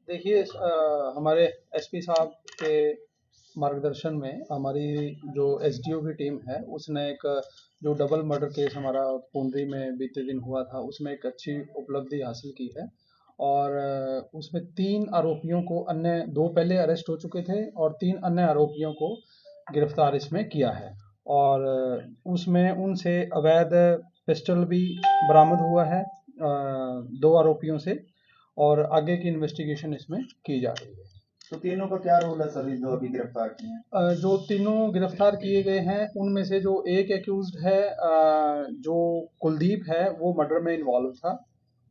देखिए हमारे एसपी साहब के मार्गदर्शन में हमारी जो एसडीओ की टीम है उसने एक जो डबल मर्डर केस हमारा पुंडरी में बीते दिन हुआ था उसमें एक अच्छी उपलब्धि हासिल की है। और उसमें 3 आरोपियों को, अन्य 2 पहले अरेस्ट हो चुके थे और 3 अन्य आरोपियों को गिरफ्तार इसमें किया है। और उसमें उनसे अवैध पिस्टल भी बरामद हुआ है 2 आरोपियों से, और आगे की इन्वेस्टिगेशन इसमें की जा रही है। तो तीनों का क्या रोल है सर, जो अभी गिरफ्तार किए हैं? जो तीनों गिरफ्तार किए गए हैं उनमें से जो एक एक्यूज्ड है, जो कुलदीप है, वो मर्डर में इन्वॉल्व था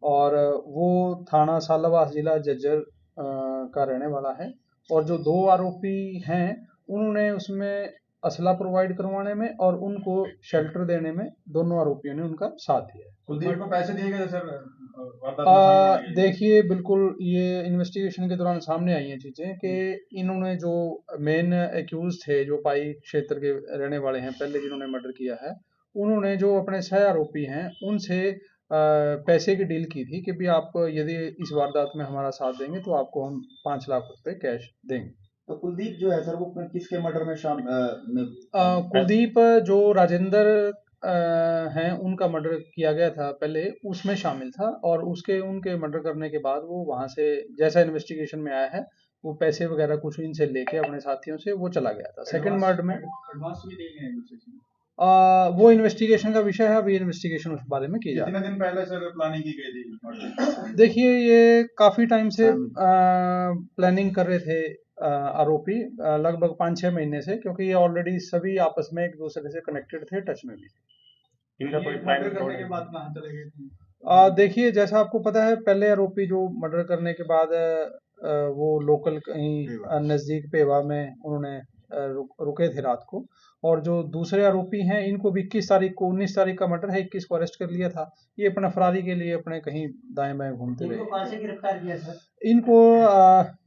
और वो थाना सालावास जिला जज्जर का रहने वाला है। और जो 2 आरोपी हैं उन्होंने उसमें असला प्रोवाइड करवाने में और उनको शेल्टर देने में दोनों आरोपियों ने उनका साथ दिया है। कुलदीप को पैसे दिए गए सर वारदात में शामिल होने के लिए? देखिए बिल्कुल ये इन्वेस्टिगेशन के दौरान सामने आई हैं चीज़ें कि इन्होंने जो मेन एक्यूज थे जो पाई क्षेत्र के रहने वाले हैं पहले जिन्होंने मर्डर किया है, उन्होंने जो अपने सह आरोपी हैं उनसे पैसे की डील की थी कि भी आप यदि इस वारदात में हमारा साथ देंगे तो आपको हम 5 लाख रुपए कैश देंगे। तो कुलदीप जो है सर वो किसके मर्डर में कुलदीप जो राजेंद्र हैं उनका मर्डर किया गया था पहले, उसमें शामिल था और उसके उनके मर्डर करने के बाद वो वहां से, जैसा इन्वेस्टिगेशन में आया है, वो पैसे वगैरह कुछ इनसे लेके अपने साथियों से वो चला गया था। सेकंड मर्डर में एडवांस भी दिए गए हैं? वो इन्वेस्टिगेशन का विषय है, अभी इन्वेस्टिगेशन उस बारे में की जा रही कितने दिन पहले सर प्लानिंग की गई थी मर्डर? है। देखिए ये काफी टाइम से प्लानिंग कर रहे थे आरोपी, लगभग 5-6 महीने से, क्योंकि ये ऑलरेडी सभी आपस में एक दूसरे से कनेक्टेड थे, टच में भी थे। इनका कोई मर्डर करने के बाद कहाँ चले गए थे? देखिए जैसा आपको पता है पहले आरोपी जो मर्डर करने के बाद वो लोकल कहीं नज़दीक पेवा में उन्होंने रुके थे रात को। और जो दूसरे आरोपी हैं इनको भी 21 तारीख को, 19 तारीख का मर्डर है, 21 को अरेस्ट कर लिया था। ये अपना फरारी के लिए अपने कहीं दाएं बाएं घूमते रहे। इनको कहाँ से गिरफ्तार किया सर? इनको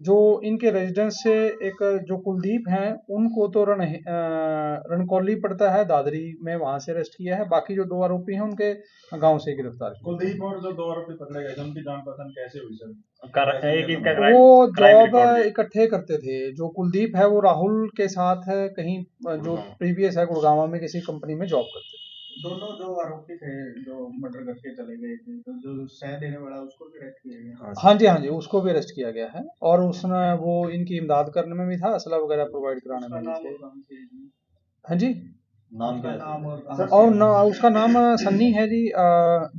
जो इनके रेजिडेंस से एक जो कुलदीप हैं उनको तो रणकौली पड़ता है दादरी में, वहां से अरेस्ट किया है। बाकी जो 2 आरोपी हैं उनके गांव से गिरफ्तार किया। कुलदीप और जो 2 आरोपी पकड़े गए थे उनकी जान पहचान कैसे हुई सर? वो जॉब इकट्ठे करते थे। जो कुलदीप है वो राहुल के साथ है कहीं, जो प्रीवियस है गुड़गांव में किसी कंपनी में जॉब करते थे। दोनों जो आरोपी थे जो मर्डर करके चले गए थे, तो जो सह देने वाला उसको भी अरेस्ट किया गया? हाँ जी, उसको भी अरेस्ट किया गया है और उसने वो इनकी इमदाद करने में भी था, असला वगैरह प्रोवाइड कराने में भी थे। हाँ जी, नाम क्या नाम है? और उसका नाम सन्नी है जी,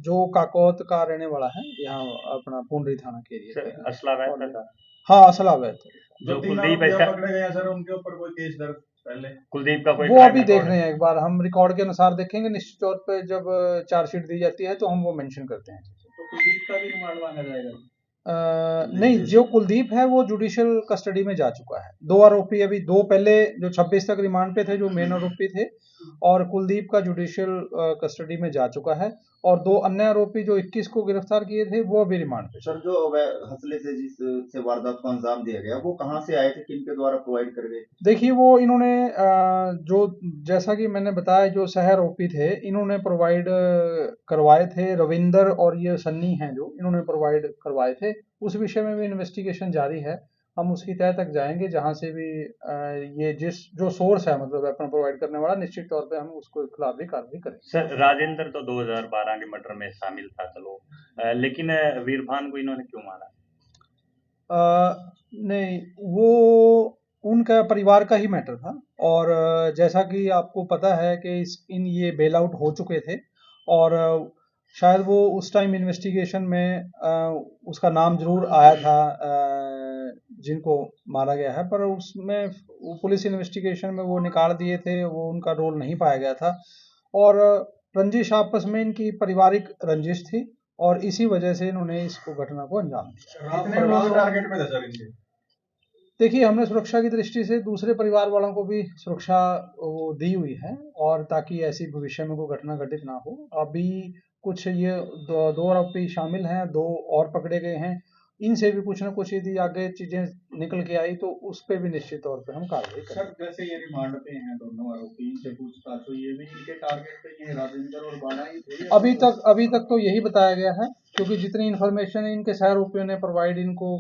जो काकोत का रहने वाला है, यहाँ अपना पुंडरी थाना के एरिया पे। असला वैद था। हाँ असला वैद। जो कुलदीप पकड़े गए सर उनके ऊपर कोई केस दर्ज पहले? कुलदीप का कोई वो अभी देख रहे हैं, एक बार हम रिकॉर्ड के अनुसार देखेंगे, निश्चित तौर पे जब चार्जशीट दी जाती है तो हम वो मेंशन करते हैं। तो कुलदीप का भी रिमांड मांगा जाएगा? नहीं, जो कुलदीप है वो जुडिशियल कस्टडी में जा चुका है। 2 आरोपी अभी, 2 पहले जो 26 तक रिमांड पे थे जो मेन आरोपी थे, और कुलदीप का जुडिशियल कस्टडी में जा चुका है। और 2 अन्य आरोपी जो 21 को गिरफ्तार किए थे वो अभी रिमांड पे। सर जो हसले से जिससे वारदात को अंजाम दिया गया वो कहाँ से आए थे, किनके द्वारा प्रोवाइड कर गए? देखिए वो इन्होंने जो, जैसा कि मैंने बताया, जो सह आरोपी थे इन्होंने प्रोवाइड करवाए थे। रविंदर और ये सन्नी हैं जो इन्होंने प्रोवाइड करवाए थे। उस विषय में भी इन्वेस्टिगेशन जारी है, हम उसकी तह तक जाएंगे जहां से भी ये जो सोर्स है, मतलब वेपन प्रोवाइड करने वाला, निश्चित तौर पे हम उसको खिलाफ भी कार्रवाई करेंगे। सर राजेंद्र तो 2012 के मर्डर में शामिल था, चलो, लेकिन वीरभान को इन्होंने क्यों मारा? नहीं, वो उनका परिवार का ही मैटर था। और जैसा कि आपको पता है कि ये बेल आउट हो चुके थे और शायद वो उस टाइम इन्वेस्टिगेशन में उसका नाम जरूर आया था जिनको मारा गया है, पर उसमें पुलिस इन्वेस्टिगेशन में वो निकाल दिए थे, वो उनका रोल नहीं पाया गया था। और रंजिश, आपस में इनकी पारिवारिक रंजिश थी और इसी वजह से इन्होंने इसको घटना को अंजाम दिया। टारगेट में था सर इनके? देखिए हमने सुरक्षा की दृष्टि से दूसरे परिवार वालों को भी सुरक्षा वो दी हुई है, और ताकि ऐसी भविष्य में कोई घटना घटित ना हो। अभी कुछ ये 2 आरोपी शामिल हैं, 2 और पकड़े गए हैं। इनसे भी कुछ ना कुछ यदि आगे चीजें निकल के आई तो उस पर भी निश्चित तौर पे हम कार्रवाई करेंगे। सर जैसे ये रिमांड पे हैं दोनों आरोपी, इनसे पूछताछ हुई है, भी इनके टारगेट पे ये राजेंद्र और बाला ही थे? अभी तक तो यही बताया गया है, क्योंकि जितनी इन्फॉर्मेशन इनके सह आरोपियों ने प्रोवाइड इनको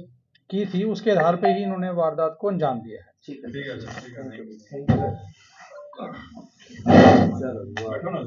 की थी, उसके आधार पे ही इन्होंने वारदात को अंजाम दिया है। ठीक है सर, ठीक है। Thank you. चलो